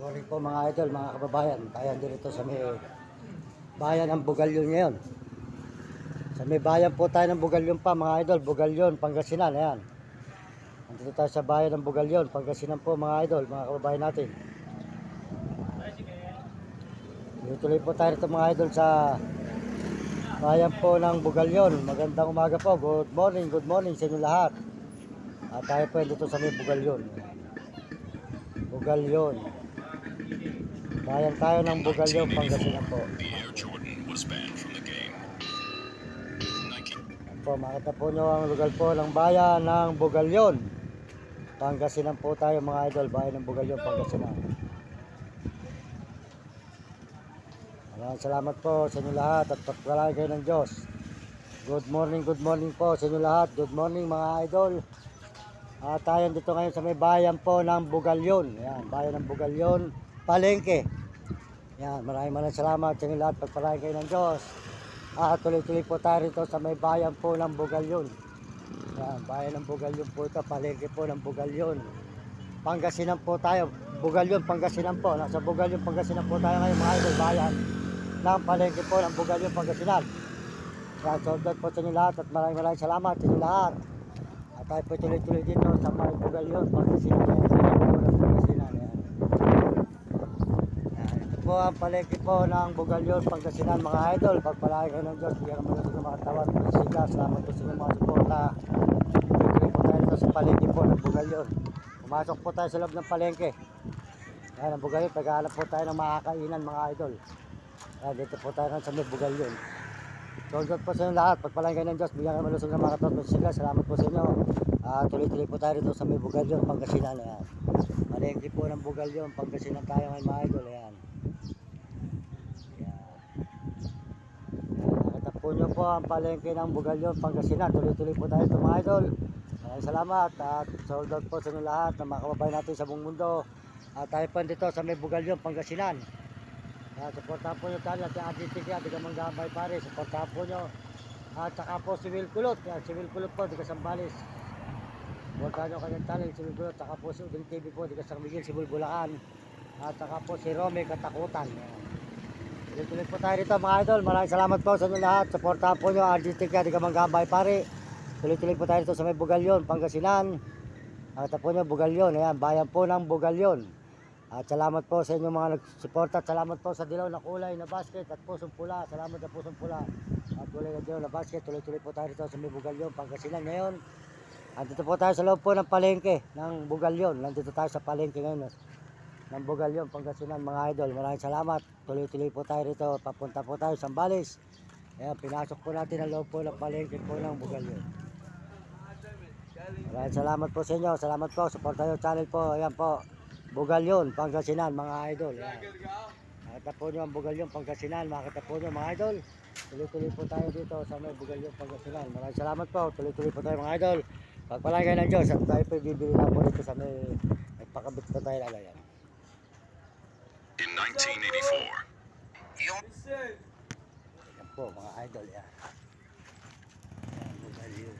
Morning po mga idol, mga kababayan. Tayo dito sa may bayan ng Bugalyon ngayon. Sa may bayan po tayo ng Bugalyon pa mga idol, Bugalyon, Pangasinan. Ayan. Nandito tayo sa bayan ng Bugalyon, Pangasinan po mga idol, mga kababayan natin. Tuloy po tayo rito mga idol sa bayan po ng Bugalyon. Magandang umaga po, good morning sa inyo lahat. At tayo po dito sa may Bugalyon. Bugalyon. Bayan tayo ng Bugalyon, Pangasinan po. Po, makita po nyo ang lugar po ng bayan ng Bugalyon, Pangasinan po tayo mga idol, bayan ng Bugalyon, Pangasinan. Maraming salamat po sa inyo lahat at pagpalain kayo ng Diyos. Good morning po sa inyo lahat. Good morning mga idol. Tayo dito ngayon sa may bayan po ng Bugalyon. Ayan, bayan ng Bugalyon, Palengke. Yan, maraming salamat sa inyo lahat, pagpalain kayo ng Diyos. Tuloy-tuloy po tayo rito sa may bayan po ng Bugalyon. Yan, bayan ng Bugalyon po ito, Palengke po ng Bugalyon. Pangasinan po tayo, Bugalyon, Pangasinan po. Nasa Bugalyon, Pangasinan po tayo ngayon mga idol, bayan ng Palengke po ng Bugalyon, Pangasinan. Yan, so po sa inyo lahat at maraming salamat sa inyo lahat. At tayo po tuloy-tuloy dito sa may Bugalyon, Pangasinan. Po ang palengke po ng Bugalyon, Pangasinan mga idol. Pagpalain kayo ng Diyos, bigyan kami ng mga tawad, pagsiga. Salamat po sa inyo mga suporta. Tuloy po tayo dito sa palengke po ng Bugalyon. Pumasok po tayo sa loob ng palengke. Yan ang Bugalyon, pag-aanap po tayo ng makakainan mga idol. Yan, dito po tayo sa may Bugalyon. Soldat po sa inyo lahat, pagpalain kayo ng Diyos, bigyan kami malusog ng mga tawad, pagsiga. Salamat po sa inyo. Tuloy-tuloy po tayo dito sa may Bugalyon, Pangasinan. Yan. Palengke po ng Bugalyon, Pangasinan tayo ngayon mga idol. Yan. Punyo po ang palengke ng Bugalyon, Pangasinan. Tuloy-tuloy po tayo ito mga idol. Maraming salamat at sold out po sa inyo lahat ng mga kababayan natin sa buong mundo. Tayo po dito sa may Bugalyon, Pangasinan. Supportahan po nyo tayo at yung RGTK, di ka manggamay pare. Supportahan po nyo. At saka po si Will Kulot. Si Will Kulot po, di ka Sambales. Supportahan nyo kanyang talent, si Will Kulot. Saka po si Uding TV po, di ka San Miguel, si Bulbulacan. At saka po si Rome Katakutan. Tuloy po tayo dito mga idol. Maraming salamat po sa inyo lahat. Supportahan po nyo RGTK, di ka manggambay pare. Tuloy-tuloy po tayo dito sa may Bugalyon, Pangasinan. Nakita po nyo Bugalyon. Ayan, bayan po ng Bugalyon. At salamat po sa inyo mga nagsuporta. Salamat po sa dilaw na kulay na basket at pusong pula. Salamat sa pusong pula at kulay na dilaw na basket. Tuloy-tuloy po tayo dito sa may Bugalyon, Pangasinan ngayon. Nandito po tayo sa loob po ng palengke ng Bugalyon. Nandito tayo sa palengke ngayon ng Bugalyon, Pangasinan mga idol. Maraming salamat. Tuloy-tuloy po tayo rito. Papunta po tayo sa Sambales. Ayan, pinasok po natin ang loob po ng palengke po ng Bugalyon. Maraming salamat po sa inyo. Salamat po. Support tayo channel po. Ayan po. Bugalyon, Pangasinan mga idol. Ayan. Makita po nyo ang Bugalyon, Pangasinan. Makita po nyo mga idol. Tuloy-tuloy po tayo dito sa may Bugalyon, Pangasinan. Maraming salamat po. Tuloy-tuloy po tayo mga idol. Pagpalain kayo ng Diyos. At tayo po bibili na po dito sa may nagpakabit po tayo na yan. In 1984, Yan po mga idol yan. Yan, Bugalyon.